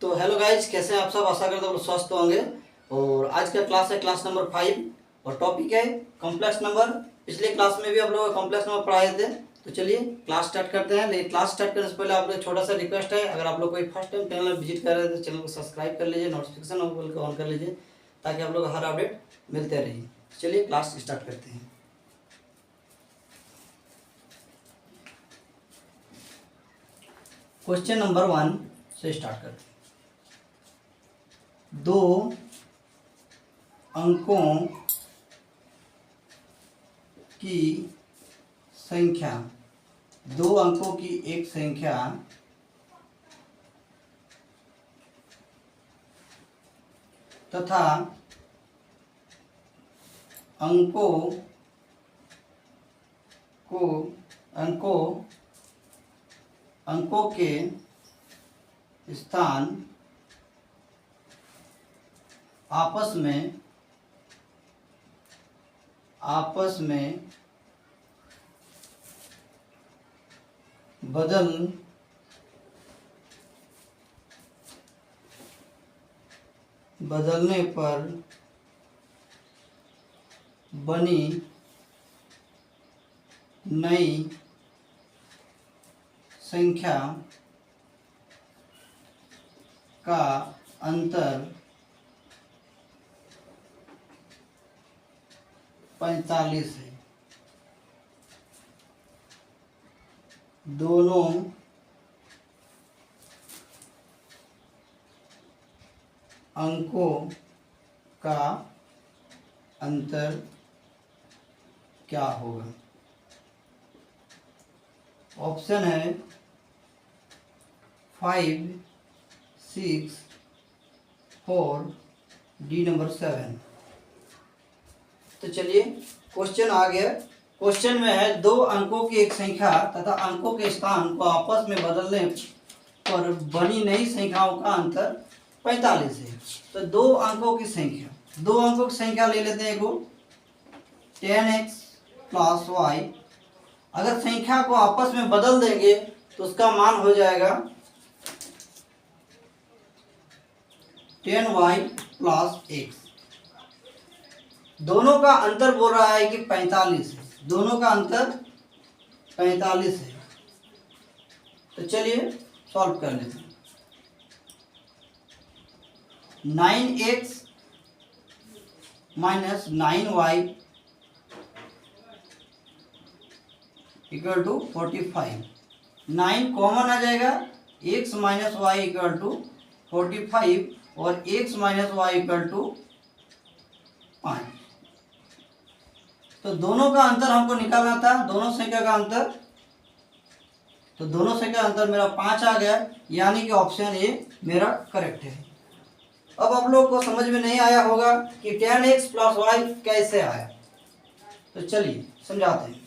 तो hello guys, कैसे हैं आप सब। आशा करता हूँ स्वस्थ होंगे। और आज का क्लास है क्लास नंबर 5 और टॉपिक है कॉम्प्लेक्स नंबर। पिछले क्लास में भी आप लोग कॉम्प्लेक्स नंबर पढ़ाए थे। तो चलिए क्लास स्टार्ट करते हैं। लेकिन क्लास स्टार्ट करने से पहले आप लोग छोटा सा रिक्वेस्ट है, अगर आप लोग कोई फर्स्ट टाइम चैनल विजिट कर रहे हैं तो चैनल को सब्सक्राइब कर लीजिए, नोटिफिकेशन को ऑन कर लीजिए ताकि आप लोग हर अपडेट मिलते रहिए। चलिए क्लास स्टार्ट करते हैं। क्वेश्चन नंबर 1 से स्टार्ट करते हैं। 2 अंकों की संख्या, 2 अंकों की एक संख्या तथा अंकों के स्थान आपस में बदलने पर बनी नई संख्या का अंतर 45 है। दोनों अंकों का अंतर क्या होगा? ऑप्शन है 5, 6, 4, डी नंबर 7। तो चलिए क्वेश्चन आ गया। क्वेश्चन में है 2 अंकों की एक संख्या तथा अंकों के स्थान को आपस में बदलने पर बनी नई संख्याओं का अंतर 45 है। तो 2 अंकों की संख्या ले लेते हैं। 10x + y। अगर संख्या को आपस में बदल देंगे तो उसका मान हो जाएगा 10y + x। दोनों का अंतर बोल रहा है कि 45 है। दोनों का अंतर 45 है। तो चलिए सॉल्व कर लेते हैं। 9x - 9y = 45। 9 कॉमन आ जाएगा, x - y = 45 और x - y = 5। तो दोनों का अंतर हमको निकालना था, दोनों संख्या का अंतर। तो दोनों संख्या का अंतर मेरा 5 आ गया, यानी कि ऑप्शन ए मेरा करेक्ट है। अब आप लोग को समझ में नहीं आया होगा कि 10x + y कैसे आया। तो चलिए समझाते हैं।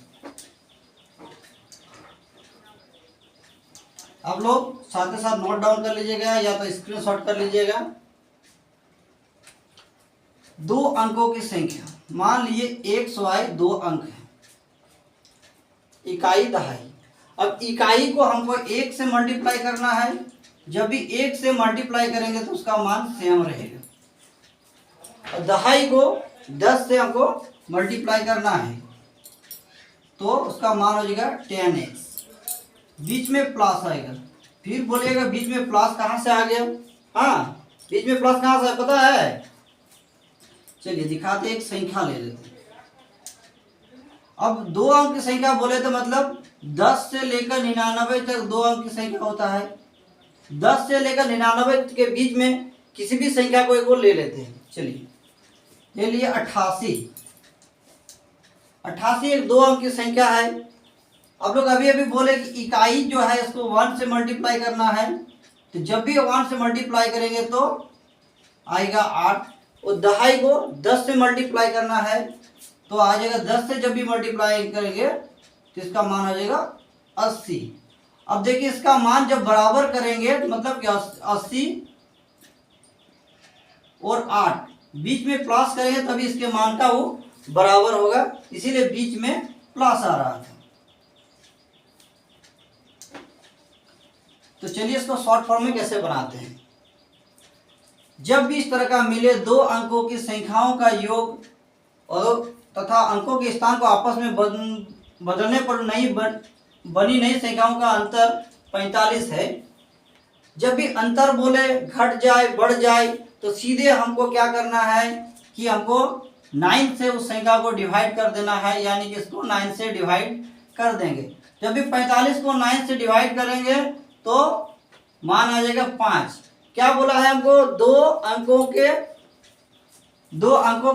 आप लोग साथ ही साथ नोट डाउन कर लीजिएगा या तो स्क्रीनशॉट कर लीजिएगा। 2 अंकों की संख्या, मान लीजिए x y 2 अंक है, इकाई दहाई। अब इकाई को हमको 1 से मल्टीप्लाई करना है। जब भी 1 से मल्टीप्लाई करेंगे तो उसका मान सेम रहेगा। और दहाई को 10 से हमको मल्टीप्लाई करना है तो उसका मान हो जाएगा 10x। बीच में प्लस आएगा। फिर बोलिएगा बीच में प्लस कहाँ से आ गया? हाँ, बीच में प्लस कहाँ से पता है? चलिए दिखाते, एक संख्या ले लेते हैं। अब 2 अंक की संख्या बोले तो मतलब 10 से लेकर 99 तक 2 अंक की संख्या होता है। 10 से लेकर 99 के बीच में किसी भी संख्या को एक और ले लेते हैं। चलिए ले लिए 88। 88 एक 2 अंक की संख्या है। अब लोग अभी बोले कि इकाई जो है इसको 1 से मल्टीप्लाई करना है। तो जब भी 1 से मल्टीप्लाई करेंगे तो आएगा 8। और दहाई को 10 से मल्टीप्लाई करना है तो आ जाएगा 10 से जब भी मल्टीप्लाई करेंगे तो इसका मान आ जाएगा 80। अब देखिए इसका मान जब बराबर करेंगे तो मतलब कि 80 और 8 बीच में प्लस करेंगे तभी इसके मान का वो बराबर होगा, इसीलिए बीच में प्लस आ रहा था। तो चलिए इसको शॉर्ट फॉर्म में कैसे बनाते हैं। जब भी इस तरह का मिले दो अंकों की संख्याओं का योग और तथा अंकों के स्थान को आपस में बदलने पर बनी नई संख्याओं का अंतर 45 है। जब भी अंतर बोले घट जाए बढ़ जाए तो सीधे हमको क्या करना है कि हमको 9 से उस संख्या को डिवाइड कर देना है, यानी कि इसको 9 से डिवाइड कर देंगे। जब भी 45 को 9 से डिवाइड करेंगे तो मान आ जाएगा 5। क्या बोला है हमको? दो अंकों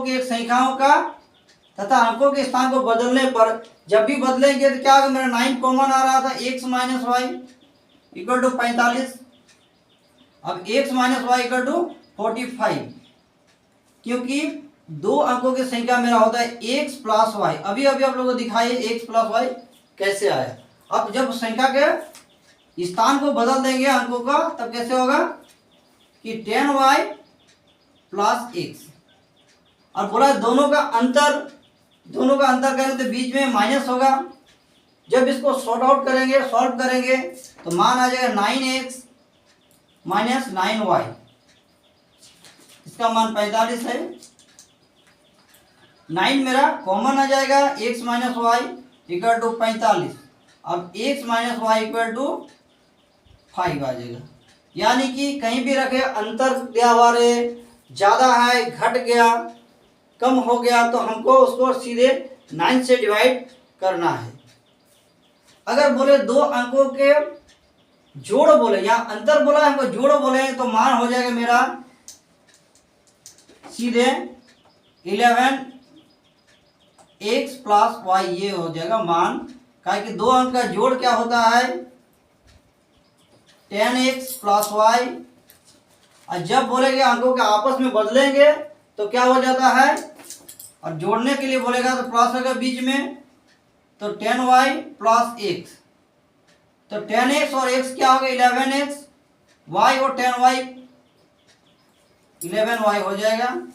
के एक संख्याओं का तथा अंकों के स्थान को बदलने पर जब भी बदलेंगे तो क्या होगा, मेरा 9 कॉमन आ रहा था, x minus Y equal to 45। अब x minus Y equal to 45, क्योंकि दो अंकों की संख्या मेरा होता है x प्लस वाई। अभी अभी आप लोगों को दिखाइए x प्लस वाई कैसे आया। अब जब संख्या के स्थान को बदल देंगे अंकों का तब कैसे होगा कि 10y प्लस x। और बोला दोनों का अंतर करेंगे तो बीच में माइनस होगा। जब इसको सॉर्ट आउट करेंगे, सॉल्व करेंगे तो मान आ जाएगा 9x माइनस 9y, इसका मान 45 है। 9 मेरा कॉमन आ जाएगा, x minus Y equal to 45। अब x minus Y equal to 5 आ जाएगा, यानी कि कहीं भी रखे अंतर दिया हुआ रहे, ज़्यादा है, घट गया, कम हो गया तो हमको उसको सीधे 9 से डिवाइड करना है। अगर बोले दो अंकों के जोड़ बोले, यहाँ अंतर बोला हमको जोड़ बोले तो मान हो जाएगा मेरा सीधे 11x प्लस वाई, ये हो जाएगा मान। काहे कि दो अंक का जोड़ क्या होता है 10x प्लस वाई। और जब बोलेंगे अंकों के आपस में बदलेंगे तो क्या हो जाता है, और जोड़ने के लिए बोलेगा तो प्लस होगा बीच में, तो 10y प्लस x, तो 10x और x क्या होगा 11x, y और 10y 11y हो जाएगा।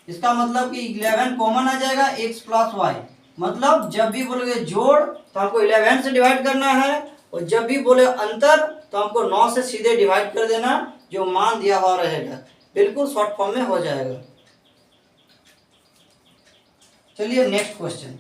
इसका मतलब कि 11 कॉमन आ जाएगा, x प्लस y। मतलब जब भी बोलोगे जोड़ तो हमको 11 से डिवाइड करना है, और जब भी बोले अंतर तो हमको 9 से सीधे डिवाइड कर देना, जो मान दिया हुआ रहेगा बिल्कुल शॉर्ट फॉर्म में हो जाएगा। चलिए नेक्स्ट क्वेश्चन।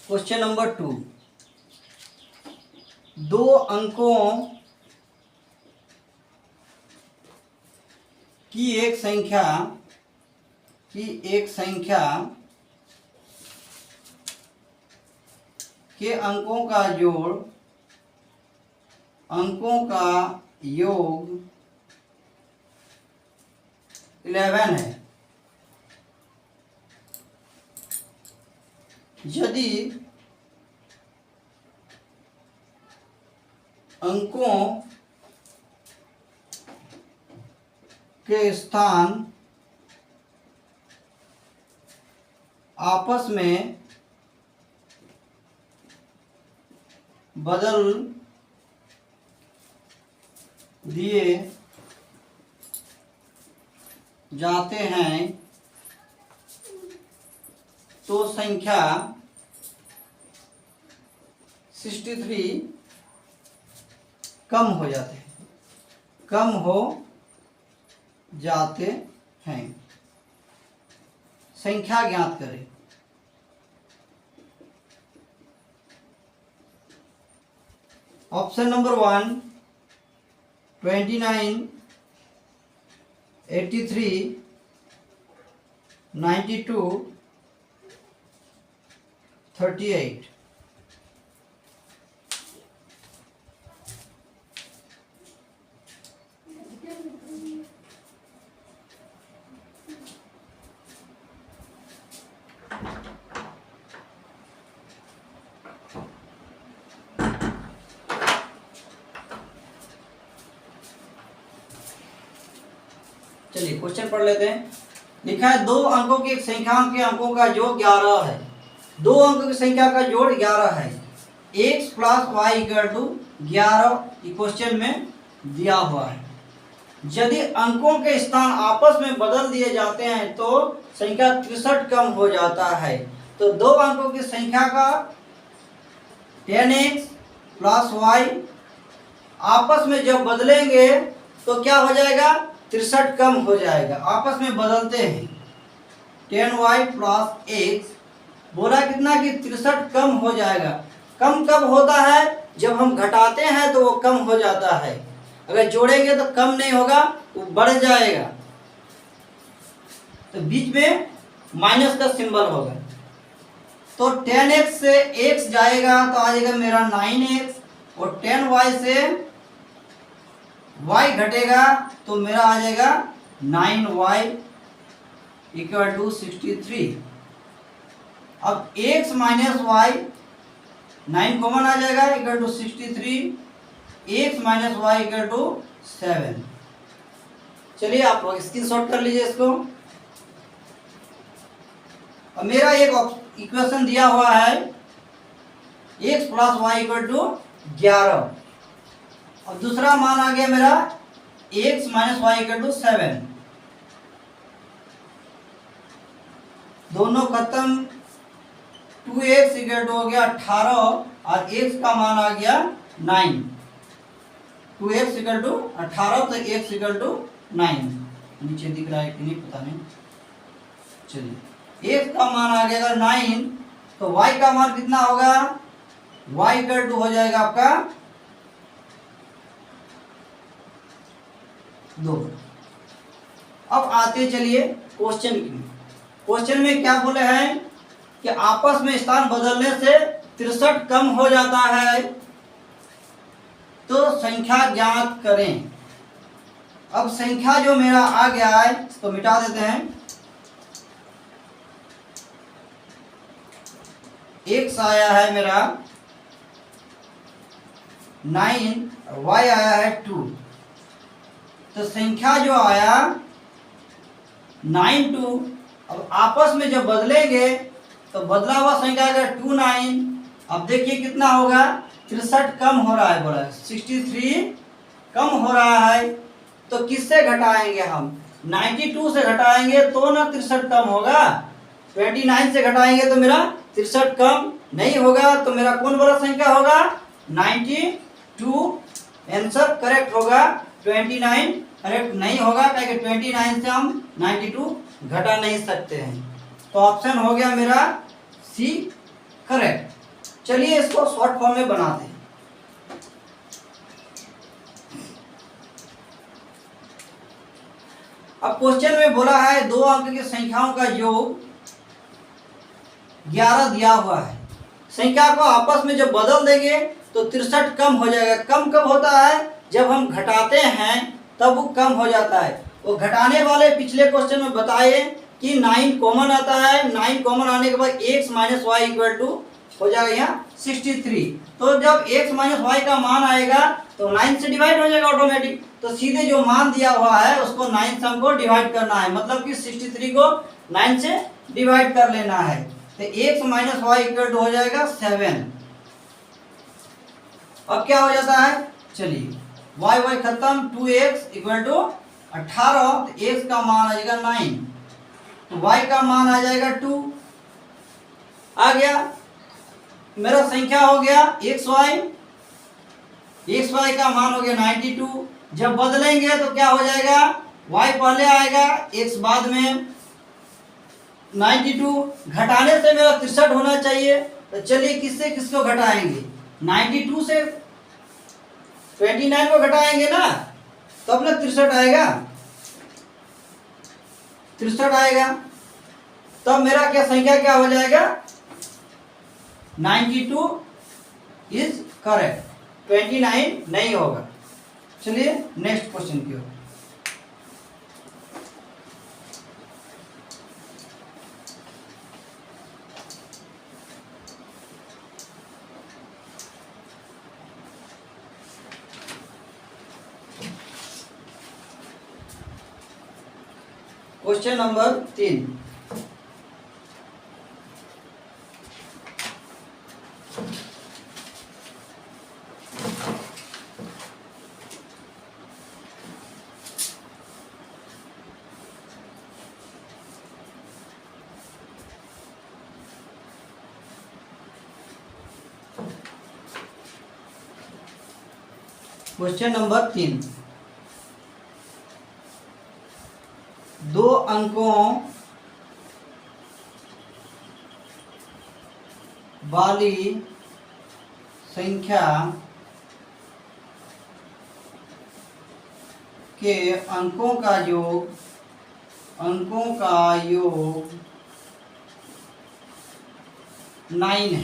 क्वेश्चन नंबर 2, दो अंकों की एक संख्या के अंकों का योग 11 है। यदि अंकों के स्थान आपस में बदल दिए जाते हैं तो संख्या 63 कम हो जाते हैं। संख्या ज्ञात करें। Option number 1 29, 83, 92, 38। चलिए क्वेश्चन पढ़ लेते हैं। लिखा है दो अंकों की संख्या के अंकों का जोड़ 11 है। दो अंकों की संख्या का जोड़ 11 है। x plus y equal to 11 question में दिया हुआ है। यदि अंकों के स्थान आपस में बदल दिए जाते हैं तो संख्या 63 कम हो जाता है। तो दो अंकों की संख्या का 10x प्लस वाई आपस में जब बदलेंगे तो क्या हो जाएगा, 63 कम हो जाएगा। आपस में बदलते हैं 10y प्लस x, बोला कितना कि 63 कम हो जाएगा। कम कब होता है, जब हम घटाते हैं तो वो कम हो जाता है, अगर जोड़ेंगे तो कम नहीं होगा, वो बढ़ जाएगा। तो बीच में माइनस का सिंबल होगा। तो 10x से x जाएगा तो आ जाएगा मेरा 9x, और 10y से y घटेगा तो मेरा आ जाएगा 9y इक्वल टू 63। अब x माइनस वाई 9 कॉमन आ जाएगा equal to 63, x minus Y equal to 7। चलिए आप लोग स्क्रीनशॉट कर लीजिए इसको। अब मेरा एक इक्वेशन दिया हुआ है x plus y equal to 11, और दूसरा मान आ गया मेरा x minus Y equal to 7। दोनों खत्म, 2x इक्वल टू हो गया 18 और x का मान आ गया 9। 2x इक्वल टू 18 तो x इक्वल टू 9। नीचे दिख रहा है कि नहीं पता नहीं। चलिए x का मान आ गया 9, तो y का मान कितना होगा, y इक्वल टू हो जाएगा आपका 2। अब आते चलिए क्वेश्चन की। क्वेश्चन में क्या बोले हैं कि आपस में स्थान बदलने से 63 कम हो जाता है, तो संख्या ज्ञात करें। अब संख्या जो मेरा आ गया है इसको मिटा देते हैं। x आया है मेरा 9, y आया है 2, तो संख्या जो आया 9 2, अब आपस में जब बदलेंगे तो बदला हुआ संख्या का 2 9। अब देखिए कितना होगा, 63 कम हो रहा है, बोला 63 कम हो रहा है। तो किससे घटाएंगे हम, 92 से घटाएंगे तो ना 63 कम होगा। 29 से घटाएंगे तो मेरा 63 कम नहीं होगा, तो मेरा कौन बड़ा संख्या होगा, 92। आंसर करेक्ट होगा, 29 करेक्ट नहीं होगा, क्योंकि 29 से हम 92 घटा नहीं सकते हैं। तो ऑप्शन हो गया मेरा सी करेक्ट। चलिए इसको शॉर्ट फॉर्म में बनाते हैं। अब क्वेश्चन में बोला है दो अंक की संख्याओं का योग 11 दिया हुआ है। संख्या को आपस में जब बदल देंगे तो 63 कम हो जाएगा। कम कब होता है, जब हम घटाते हैं तब वो कम हो जाता है। वो घटाने वाले पिछले क्वेश्चन में बताए कि 9 कॉमन आता है, 9 कॉमन आने के बाद x minus Y equal to हो जाएगा यहाँ 63। तो जब x माइनस वाई का मान आएगा तो 9 से डिवाइड हो जाएगा ऑटोमेटिक। तो सीधे जो मान दिया हुआ है उसको 9 से हमको डिवाइड करना है, मतलब कि 63 को 9 से डिवाइड कर लेना है। तो x minus Y equal to हो जाएगा 7। अब क्या हो जाता है, चलिए y y खत्म, 2x इक्वल टू 18, तो x का मान आ जाएगा 9, तो y का मान आ जाएगा 2। आ गया मेरा संख्या हो गया xy का मान हो गया 92। जब बदलेंगे तो क्या हो जाएगा, y पहले आएगा x बाद में। 92 घटाने से मेरा 63 होना चाहिए, तो चलिए किससे किसको घटाएंगे, 92 से 29 को घटाएंगे ना, तब ना 63 आएगा, 63 आएगा। तब मेरा क्या संख्या क्या हो जाएगा, 92 इज करेक्ट, 29 नहीं होगा। चलिए नेक्स्ट क्वेश्चन की ओर। Question number 3। क्वेश्चन नंबर 3, 2 अंकों वाली संख्या के अंकों का योग 9 है।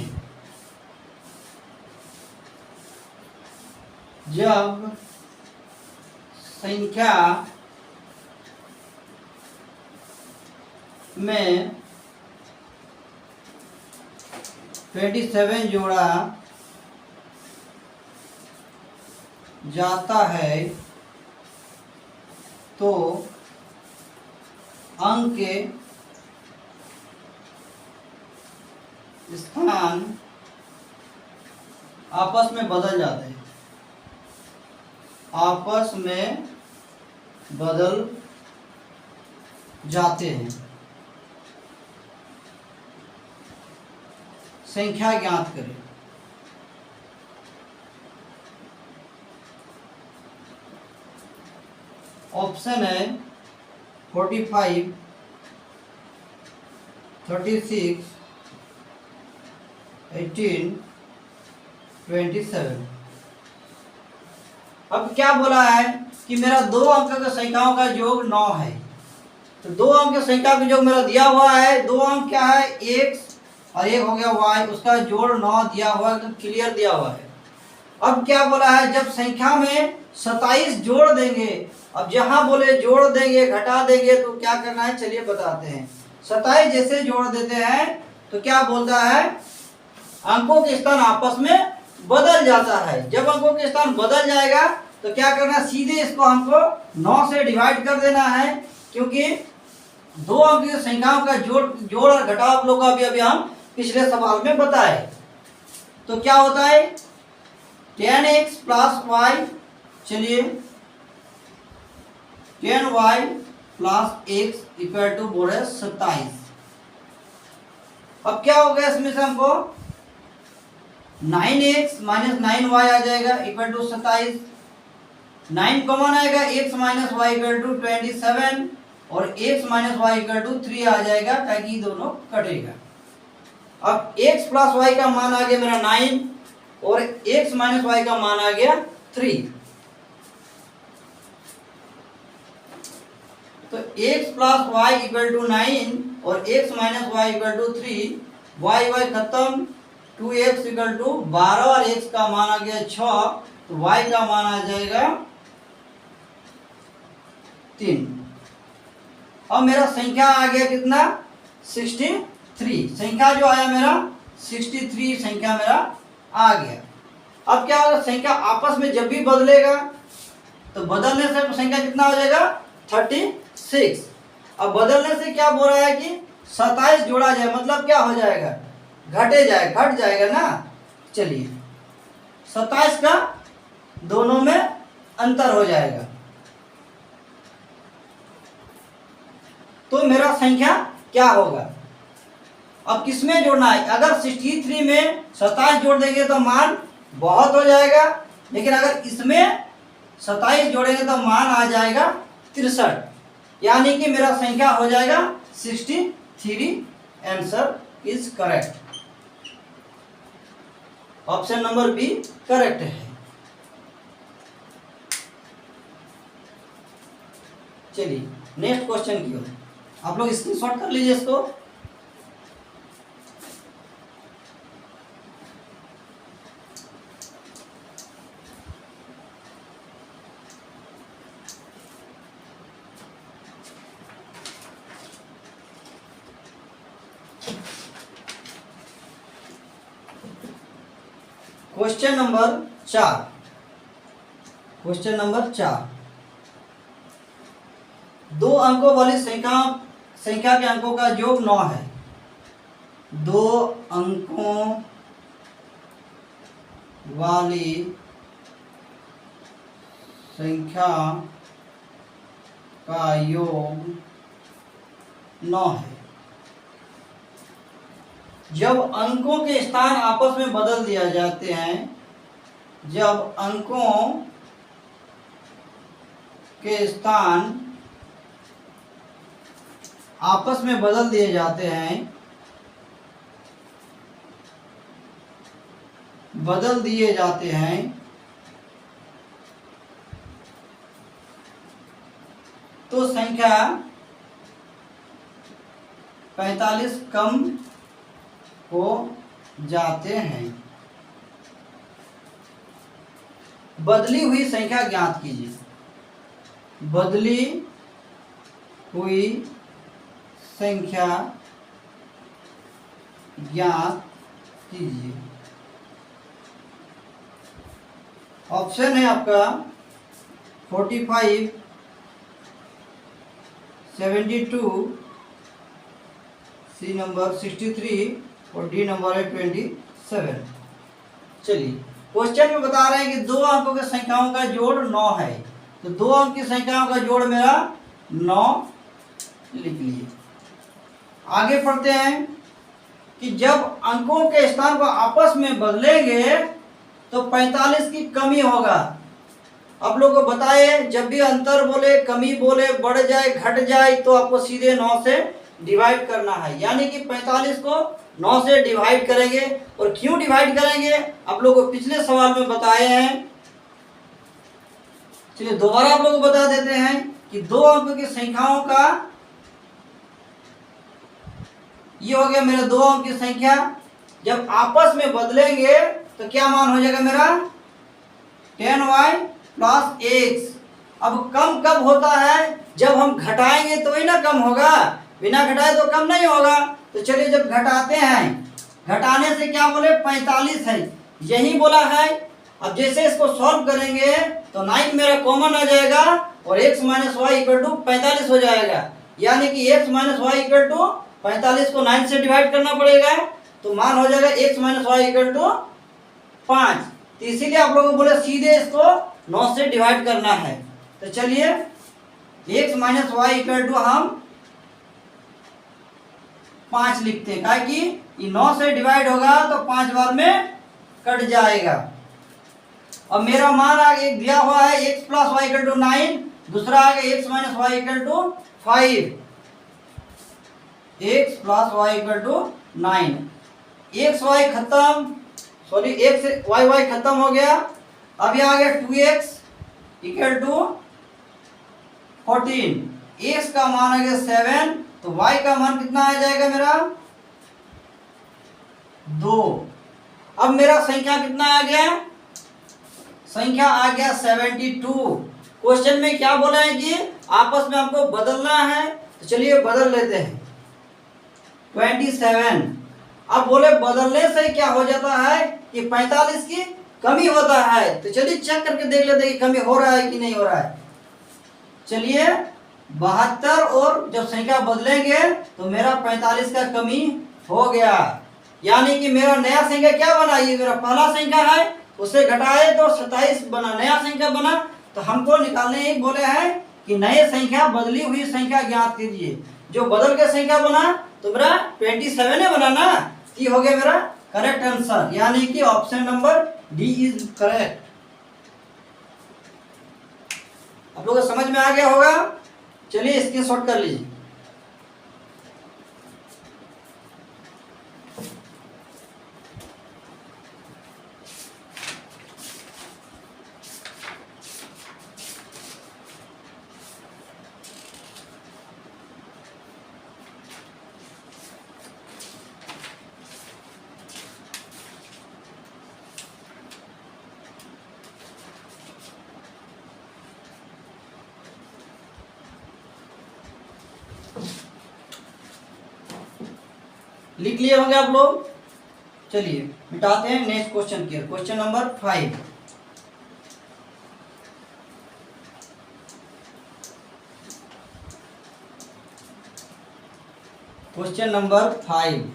जब संख्या में 27 जोड़ा जाता है तो अंक के स्थान आपस में बदल जाते हैं, आपस में बदल जाते हैं। संख्या ज्ञात करें। ऑप्शन है 45, 36, 18, 27। अब क्या बोला है कि मेरा 2 अंक की संख्याओं का योग 9 है। तो 2 अंक की संख्या का योग मेरा दिया हुआ है, 2 अंक क्या है, x और एक हो गया y, उसका जोड़ 9 दिया हुआ है, तो क्लियर दिया हुआ है। अब क्या बोला है, जब संख्या में 27 जोड़ देंगे, अब जहां बोले जोड़ देंगे घटा देंगे तो क्या करना है, चलिए बताते हैं। 27 जैसे जोड़ देते हैं तो क्या बोलता है, अंकों के स्थान आपस में बदल जाता है। जब अंकों के स्थान बदल जाएगा तो क्या करना, सीधे इसको हमको 9 से डिवाइड कर देना है, क्योंकि 2 अंक की संख्याओं का जोड़ और घटाव आप लोग का अभी हम पिछले सवाल में बताए। तो क्या होता है 10x प्लस y, चलिए 10y plus x equal to बोल रहे 27। अब क्या हो गया इसमें से हमको 9x माइनस 9y आ जाएगा इक्वल टू 27। 9 कॉमन आएगा, x minus Y equal to 27 और x minus Y equal to 3 आ जाएगा, ताकि दोनों कटेगा। अब x प्लस वाई का मान आ गया मेरा 9 और x माइनस वाई का मान आ गया 3। तो x plus y equal to 9 और x minus Y equal to 3, y y खत्म, 2x इक्वल टू 12 और x का मान आ गया 6, तो y का मान आ जाएगा 3। अब मेरा संख्या आ गया कितना, 63। संख्या जो आया मेरा 63 संख्या मेरा आ गया। अब क्या होगा, संख्या आपस में जब भी बदलेगा तो बदलने से संख्या कितना हो जाएगा 36। अब बदलने से क्या बोल रहा है कि 27 जोड़ा जाए, मतलब क्या हो जाएगा, घट जाएगा ना। चलिए 27 का दोनों में अंतर हो जाएगा, तो मेरा संख्या क्या होगा। अब किसमें जोड़ना है, अगर 63 में 27 जोड़ देंगे तो मान बहुत हो जाएगा, लेकिन अगर इसमें 27 जोड़ेंगे तो मान आ जाएगा 63, यानी कि मेरा संख्या हो जाएगा 63। Answer is correct, option number B correct है। चलिए नेक्स्ट क्वेश्चन की ओर आप लोग स्क्रीनशॉट कर लीजिए इसको। क्वेश्चन नंबर 4, क्वेश्चन नंबर 4, 2 अंकों वाली संख्या के अंकों का योग 9 है। 2 अंकों वाली संख्या का योग 9 है। जब अंकों के स्थान आपस में बदल दिया जाते हैं, जब अंकों के स्थान आपस में बदल दिए जाते हैं, बदल दिए जाते हैं, तो संख्या 45 कम हो जाते हैं। बदली हुई संख्या ज्ञात कीजिए। बदली हुई संख्या ज्ञात कीजिए। ऑप्शन है आपका 45, 72, सी नंबर 63 और डी नंबर है 27। चलिए क्वेश्चन में बता रहे हैं कि दो अंकों की संख्याओं का जोड़ 9 है, तो दो अंक की संख्याओं का जोड़ मेरा 9 लिख लिए। आगे पढ़ते हैं कि जब अंकों के स्थान को आपस में बदलेंगे तो 45 की कमी होगा। आप लोग को बताए जब भी अंतर बोले, कमी बोले, बढ़ जाए, घट जाए, तो आपको सीधे 9 से डिवाइड करना है। यानी कि 45 को 9 से डिवाइड करेंगे। और क्यों डिवाइड करेंगे आप लोग को पिछले सवाल में बताए हैं। चलिए दोबारा आप लोग को बता देते हैं कि दो अंक की संख्याओं का, ये हो गया मेरा दो अंक की संख्या, जब आपस में बदलेंगे तो क्या मान हो जाएगा मेरा 10y प्लस x। अब कम कब होता है, जब हम घटाएंगे तो ही ना कम होगा, बिना घटाए तो कम नहीं होगा। तो चलिए जब घटाते हैं, घटाने से क्या बोले 45 है, यही बोला है। अब जैसे इसको सॉल्व करेंगे तो 9 मेरा कॉमन आ जाएगा और x minus Y equal to 45 हो जाएगा। यानी कि x minus Y equal to 45 को 9 से डिवाइड करना पड़ेगा, तो मान हो जाएगा x minus Y equal to 5। तो इसीलिए आप लोगों को बोले सीधे इसको 9 से डिवाइड करना है। तो चलिए x minus Y equal to हम 5 लिखते हैं, क्या कि ये 9 से डिवाइड होगा तो 5 बार में कट जाएगा। अब मेरा मान आगे दिया हुआ है x plus y equal to 9, दूसरा आ गया x minus Y equal to 5। x plus y equal to 9, x y खत्म, सॉरी x वाई वाई खत्म हो गया। अब ये आ गया 2x इक्वल टू 14, x का मान आ गया 7, तो y का मान कितना आ जाएगा मेरा 2। अब मेरा संख्या कितना आ गया, संख्या आ गया 72। क्वेश्चन में क्या बोला है कि आपस में हमको बदलना है, तो चलिए बदल लेते हैं 27। अब बोले बदलने से क्या हो जाता है कि 45 की कमी होता है। तो चलिए चेक करके देख लेते हैं कि कमी हो रहा है कि नहीं हो रहा है। चलिए 72 और जब संख्या बदलेंगे तो मेरा 45 का कमी हो गया। यानी कि मेरा नया संख्या क्या बना, ये मेरा पहला संख्या है, उसे घटाए तो 27 बना, नया संख्या बना। तो हमको निकालने ही बोले हैं कि नए संख्या बदली हुई संख्या ज्ञात कीजिए। जो बदल के संख्या बना तो मेरा 27 है बना ना, ये हो गया मेरा करेक्ट आंसर, यानी कि option number D is correct. आप लोगों को समझ में आ गया होगा। चलिए स्क्रीनशॉट कर लीजिए। लिख लिए होंगे आप लोग। चलिए मिटाते हैं, नेक्स्ट क्वेश्चन की, question number 5। Question number 5,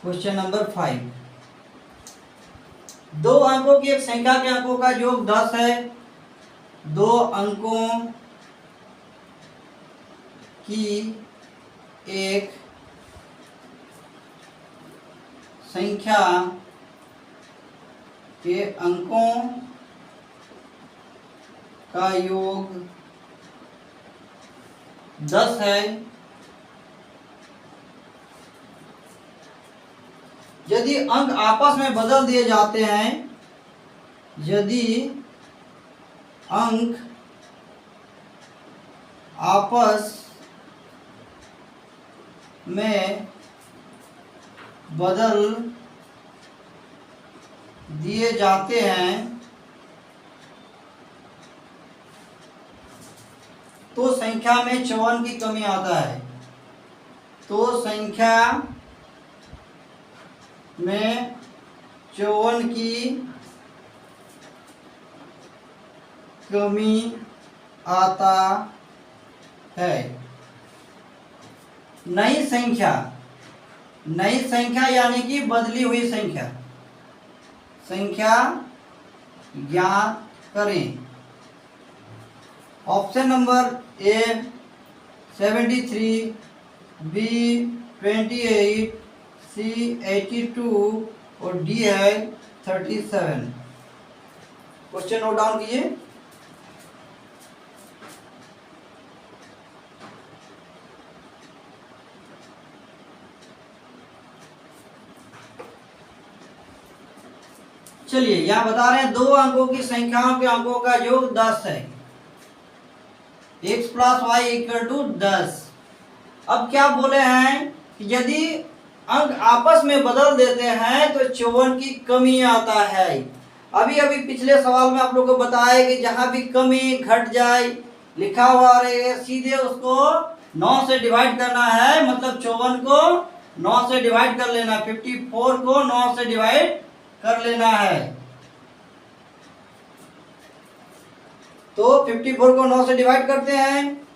question number 5। दो अंकों की एक संख्या के अंकों का योग 10 है। दो अंकों की एक संख्या के अंकों का योग 10 है, यदि अंक आपस में बदल दिए जाते हैं, यदि अंक आपस में बदल दिए जाते हैं तो संख्या में 54 की कमी आता है। तो संख्या में 54 की कमी आता है। नई संख्या यानी कि बदली हुई संख्या ज्ञात करें। ऑप्शन नंबर ए 73, बी 28, सी 82 और डी है 37। क्वेश्चन नोट डाउन कीजिए। चलिए यहां बता रहे हैं दो अंकों की संख्याओं के अंकों का योग 10 है। x plus y equal to 10। अब क्या बोले हैं कि यदि अंक आपस में बदल देते हैं तो 54 की कमी आता है। अभी अभी पिछले सवाल में आप लोगों को बताया कि जहां भी कमी घट जाए लिखा हुआ रहे सीधे उसको 9 से डिवाइड करना है, मतलब 54 को 9 से डिवाइड कर लेना, 54 को 9 से डिवाइड कर लेना है। तो 54 को 9 से डिवाइड करते हैं।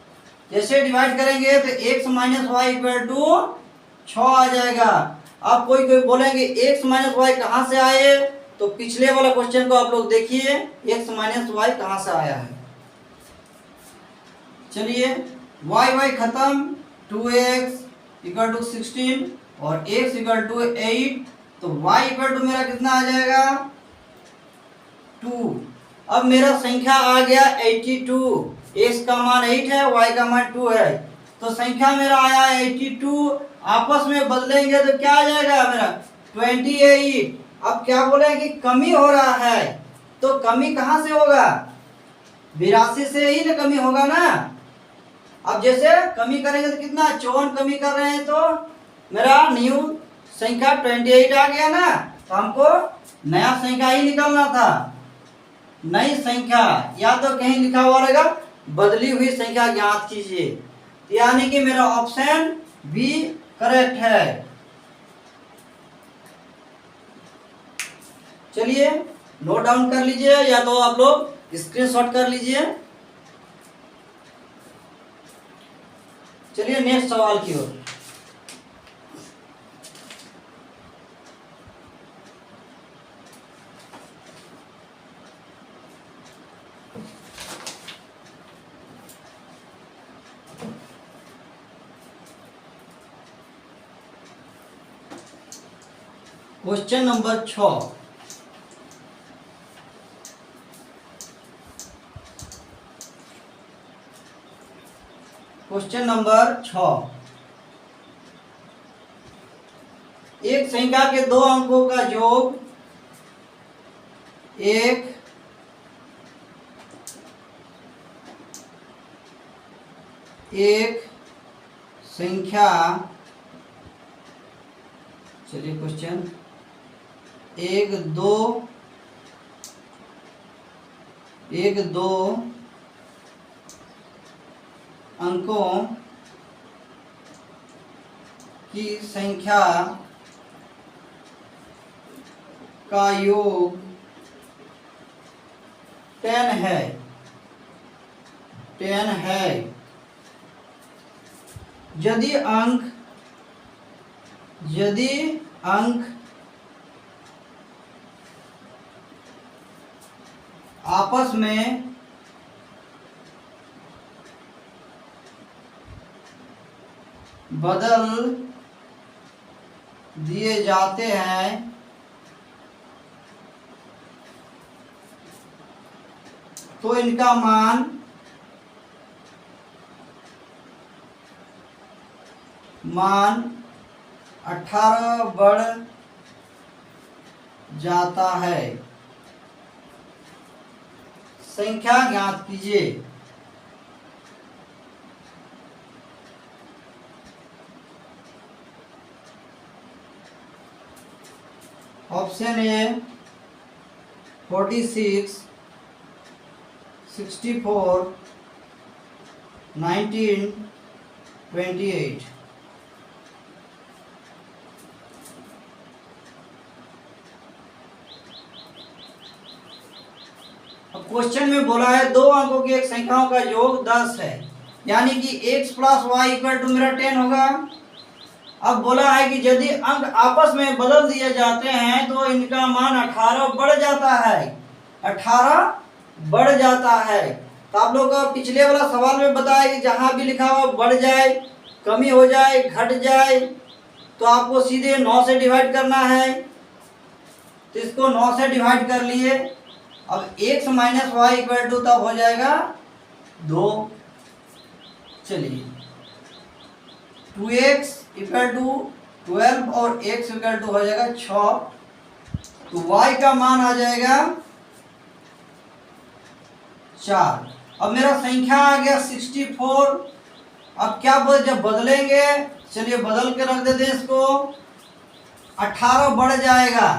जैसे डिवाइड करेंगे तो x minus Y equal to 6 आ जाएगा। अब कोई बोलेंगे x माइनस वाई कहाँ से आए, तो पिछले वाला क्वेश्चन को आप लोग देखिए x माइनस वाई कहाँ से आया है। चलिए y खत्म, 2x इक्वल टू 16 और x इक्वल टू 8, तो y इक्वल टू मेरा कितना आ जाएगा 2। अब मेरा संख्या आ गया 82। x का मान 8 है, y का मान 2 है, तो संख्या मेरा आया 82। आपस में बदलेंगे तो क्या आ जाएगा मेरा 28। अब क्या बोले कि कमी हो रहा है, तो कमी कहां से होगा 82 से ही ना कमी होगा ना। अब जैसे कमी करेंगे तो कितना 54 कमी कर रहे हैं, तो मेरा न्यू संख्या 28 आ गया ना। तो हमको नया संख्या ही निकालना था, नई संख्या, या तो कहीं लिखा हुआ रहेगा बदली हुई संख्या ज्ञात कीजिए, यानी कि मेरा ऑप्शन बी करेक्ट है। चलिए नोट डाउन कर लीजिए, या तो आप लोग स्क्रीनशॉट कर लीजिए। चलिए नेक्स्ट सवाल की ओर। Question number 6। क्वेश्चन नंबर 6, एक संख्या के दो अंकों का योग एक संख्या, चलिए क्वेश्चन एक दो अंकों की संख्या का योग 10 है। यदि अंक आपस में बदल दिए जाते हैं तो इनका मान 18 बढ़ जाता है। संख्या ज्ञात कीजिए। Option A 46, 64, 19, 28। अब क्वेश्चन में बोला है दो अंकों की एक संख्याओं का योग 10 है, यानी कि x plus y equal to मेरा 10 होगा। अब बोला है कि यदि अंक आपस में बदल दिए जाते हैं तो इनका मान 18 बढ़ जाता है। 18 बढ़ जाता है। तो आप लोग का पिछले वाला सवाल में बताया कि जहां भी लिखा हुआ बढ़ जाए, कमी हो जाए, घट जाए, तो आपको सीधे 9 से डिवाइड करना है। तो इसको 9 से डिवाइड कर लिए। अब x minus Y equal to तब हो जाएगा 2। चलिए 2x इक्वल टू 12 और x इक्वल टू हो जाएगा 6। तो y का मान आ जाएगा 4। अब मेरा संख्या आ गया 64। अब क्या जब बदलेंगे, चलिए बदल के रख देते हैं इसको। 18 बढ़ जाएगा।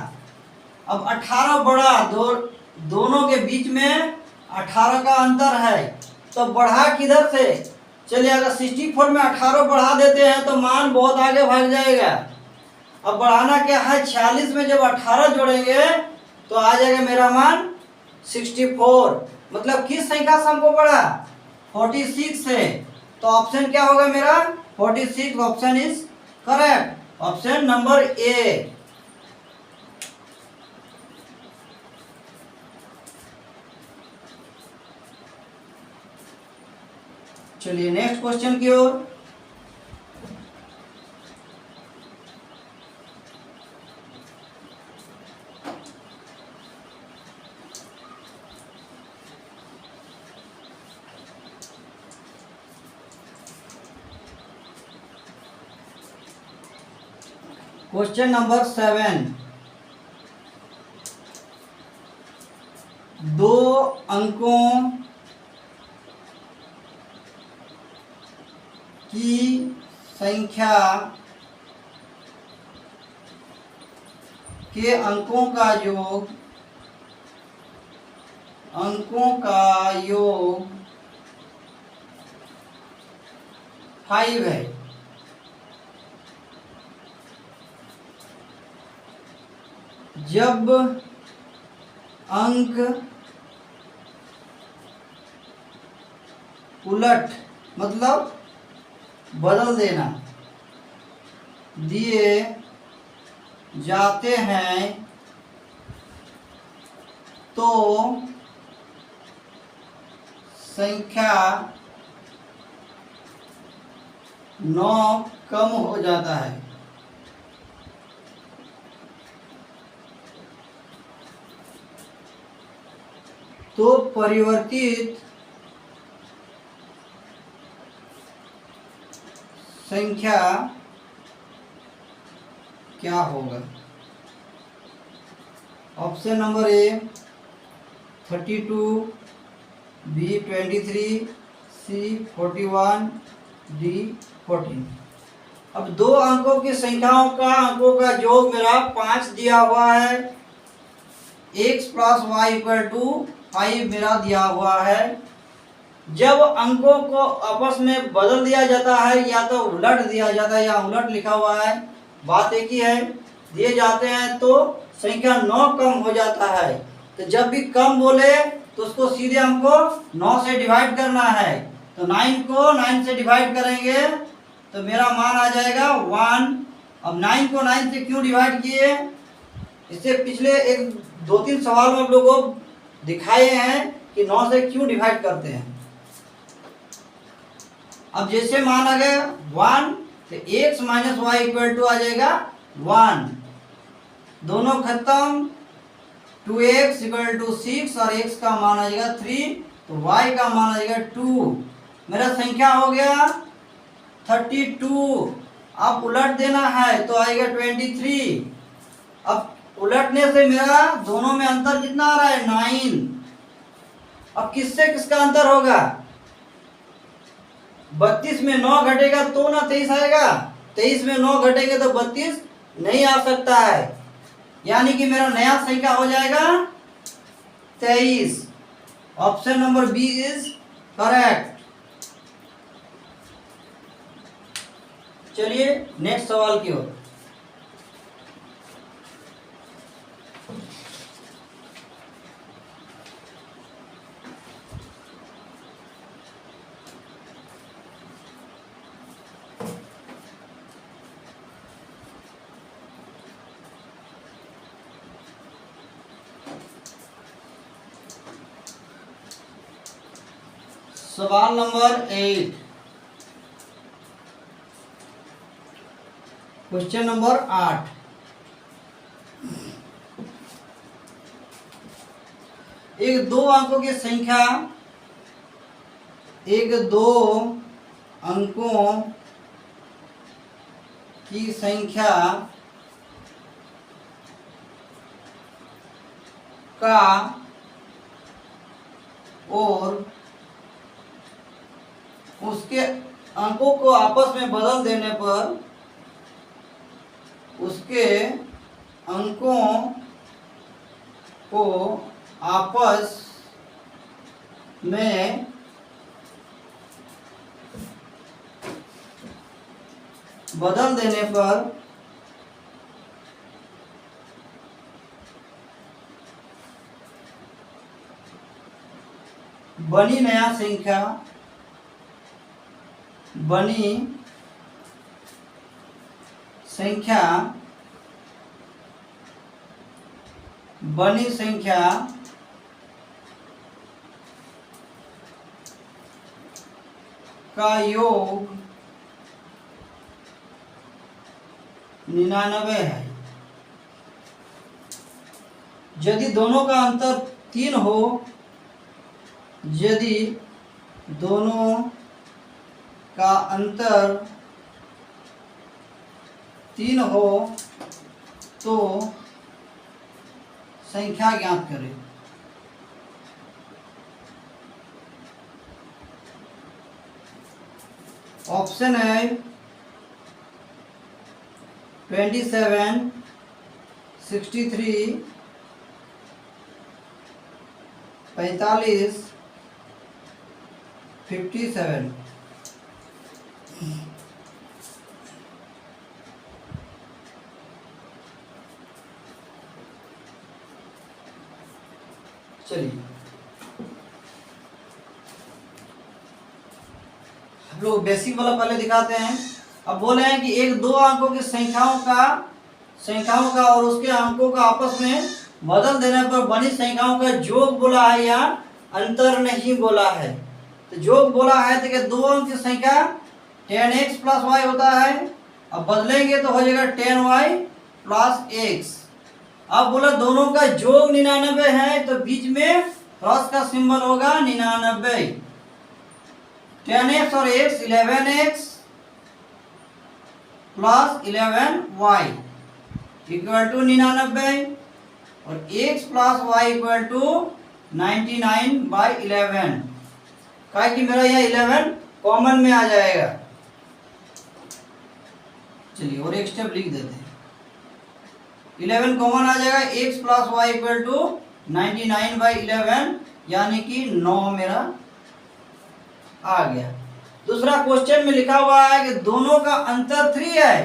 अब 18 बढ़ा, दोनों के बीच में 18 का अंतर है, तो बढ़ा किधर से? चलिए अगर 64 में 18 बढ़ा देते हैं तो मान बहुत आगे भाग जाएगा। अब बढ़ाना क्या है, 46 में जब 18 जोड़ेंगे तो आ जाएगा मेरा मान 64। मतलब किस संख्या से हमको बढ़ा? 46 से। तो ऑप्शन क्या होगा मेरा? 46। Option is correct. Option number ए। चलिए नेक्स्ट क्वेश्चन की ओर। Question number 7। दो अंकों की संख्या के अंकों का योग 5 है। जब अंक उलट, मतलब बदल देना, दिए जाते हैं तो संख्या 9 कम हो जाता है। तो परिवर्तित संख्या क्या होगा? Option number A 32, B 23, C 41, D 14। अब दो अंकों की संख्याओं का अंकों का योग मेरा 5 दिया हुआ है। x plus y equal to 5 मेरा दिया हुआ है। जब अंकों को आपस में बदल दिया जाता है, या तो उलट दिया जाता है या उलट लिखा हुआ है, बात एक ही है, दिए जाते हैं तो संख्या 9 कम हो जाता है। तो जब भी कम बोले तो उसको सीधे हमको 9 से डिवाइड करना है। तो 9 को 9 से डिवाइड करेंगे तो मेरा मान आ जाएगा 1। अब 9 को 9 से क्यों डिवाइड किए? इससे पिछले एक 2-3 सवाल में आप लोगों को दिखाए हैं कि 9 से क्यों डिवाइड करते हैं। अब जैसे मान आ गया 1, तो x minus Y equal to आ जाएगा 1। दोनों खत्म। 2x इक्वल टू 6 और x का मान आ जाएगा 3। तो y का मान आएगा 2। मेरा संख्या हो गया 32। अब उलट देना है तो आएगा 23। अब उलटने से मेरा दोनों में अंतर कितना आ रहा है 9। अब किससे किसका अंतर होगा? 32 में 9 घटेगा तो ना 23 आएगा। 23 में 9 घटेंगे तो 32 नहीं आ सकता है, यानी कि मेरा नया संख्या हो जाएगा 23। Option number B is correct. चलिए नेक्स्ट सवाल की ओर। सवाल नंबर 8, क्वेश्चन नंबर 8। एक दो अंकों की संख्या, एक दो अंकों की संख्या का और उसके अंकों को आपस में बदल देने पर उसके अंकों को आपस में बदल देने पर बनी नया संख्या, बनी संख्या, बनी संख्या का योग 99 है। यदि दोनों का अंतर 3 हो, यदि दोनों का अंतर 3 हो तो संख्या ज्ञात करें। ऑप्शन है 27, 63, 45, 57। चलिए हम लोग बेसिक वाला पहले दिखाते हैं। अब बोले हैं कि एक दो अंकों की संख्याओं का और उसके अंकों का आपस में बदल देने पर बनी संख्याओं का योग बोला है या अंतर नहीं बोला है। तो योग बोला है तो कि दो अंक की संख्या 10x प्लस y होता है। अब बदलेंगे तो हो जाएगा 10y प्लस x। अब बोला दोनों का योग 99 है तो बीच में क्रॉस का सिंबल होगा 99। 10x और x 11x plus 11y equal to 99 और x plus y equal to 99/11। क्या कि मेरा यह 11 कॉमन में आ जाएगा। चलिए और एक स्टेप लिख देते हैं। 11 कॉमन आ जाएगा, x plus y equal to 99/11 यानी कि 9 मेरा आ गया। दूसरा क्वेश्चन में लिखा हुआ है कि दोनों का अंतर 3 है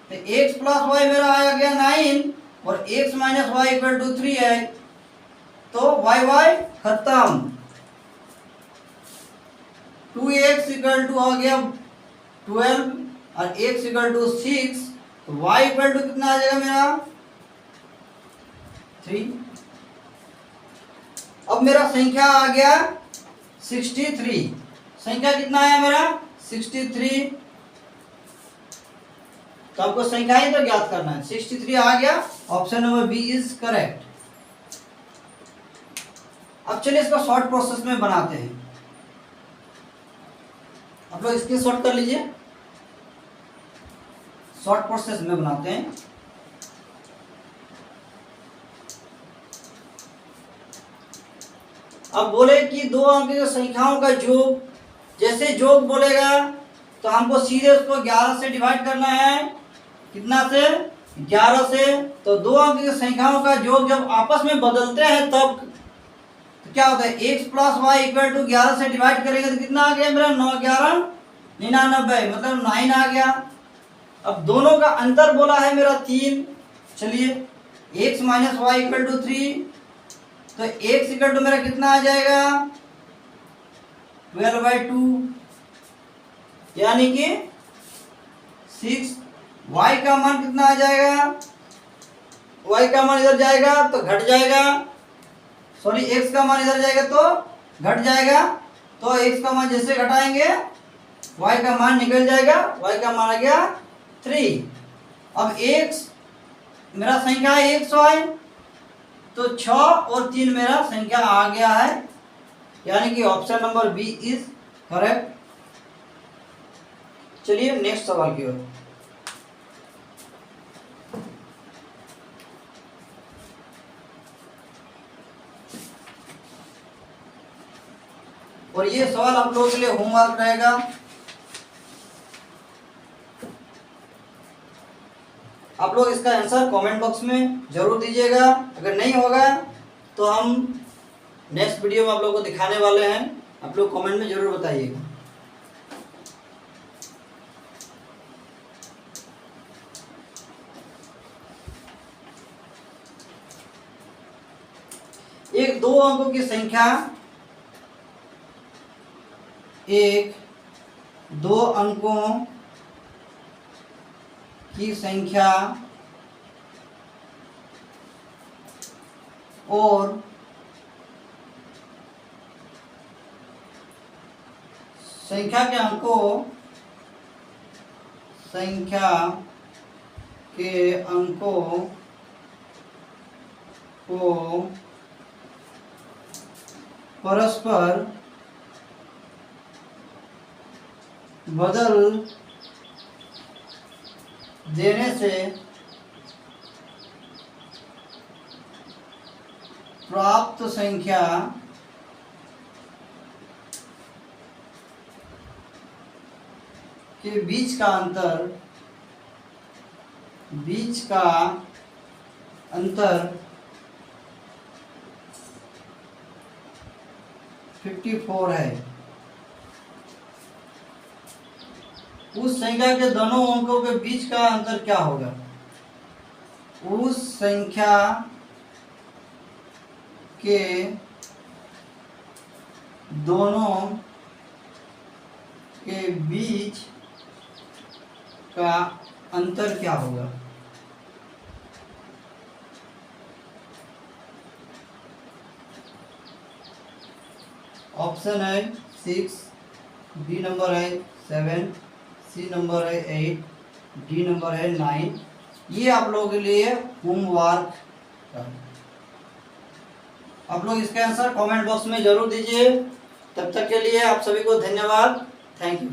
तो x प्लस वाई मेरा आ गया 9 और x minus Y equal to 3 है तो y खत्म। 2x इक्वल टू आ गया 12 और x इक्वल टू 6 तो y इक्वल टू कितना आ जाएगा मेरा 3। अब मेरा संख्या आ गया 63। संख्या कितना आया मेरा 63। तो आपको संख्या ही तो ज्ञात करना है। 63 आ गया। Option number B is correct. अब चलिए इसका शॉर्ट प्रोसेस में बनाते हैं। आप लोग इसके शॉर्ट कर लीजिए, शॉर्ट प्रोसेस में बनाते हैं। अब बोले कि दो अंक की संख्याओं का योग, जैसे योग बोलेगा तो हमको सीधे उसको 11 से डिवाइड करना है। कितना से? 11 से। तो दो अंक की संख्याओं का योग जब आपस में बदलते हैं तब तो क्या होता है, x plus y equal to 11 से डिवाइड करेंगे तो कितना आ गया मेरा, 9 11 99, मतलब 9 आ गया। अब दोनों का अंतर बोला है मेरा 3। चलिए x minus Y equal to 3, तो x इक्वल टू मेरा कितना आ जाएगा, 12/2, यानी कि 6। y का मान कितना आ जाएगा, y का मान इधर जाएगा तो घट जाएगा, सॉरी x का मान इधर जाएगा तो घट जाएगा। तो x का मान जैसे घटाएंगे y का मान निकल जाएगा, y का मान आ गया 3। अब x मेरा संख्या है xy, तो 6 और 3 मेरा संख्या आ गया है, यानी कि option number B is correct. चलिए नेक्स्ट सवाल की ओर। और ये सवाल आप लोगों के लिए होमवर्क रहेगा। आप लोग इसका आंसर कमेंट बॉक्स में जरूर दीजिएगा। अगर नहीं होगा तो हम नेक्स्ट वीडियो में आप लोगों को दिखाने वाले हैं, आप लोग कमेंट में जरूर बताइएगा। एक दो अंकों की संख्या, एक दो अंकों की संख्या और संख्या के अंकों को परस्पर बदल देने से प्राप्त संख्या के बीच का अंतर 54 है। उस संख्या के दोनों अंकों के बीच का अंतर क्या होगा? उस संख्या के दोनों के बीच का अंतर क्या होगा? ऑप्शन है 6, बी नंबर है 7, सी नंबर है 8, डी नंबर है 9। ये आप लोगों के लिए होमवर्क है। आप लोग इसका आंसर कमेंट बॉक्स में जरूर दीजिए। तब तक के लिए आप सभी को धन्यवाद। Thank you.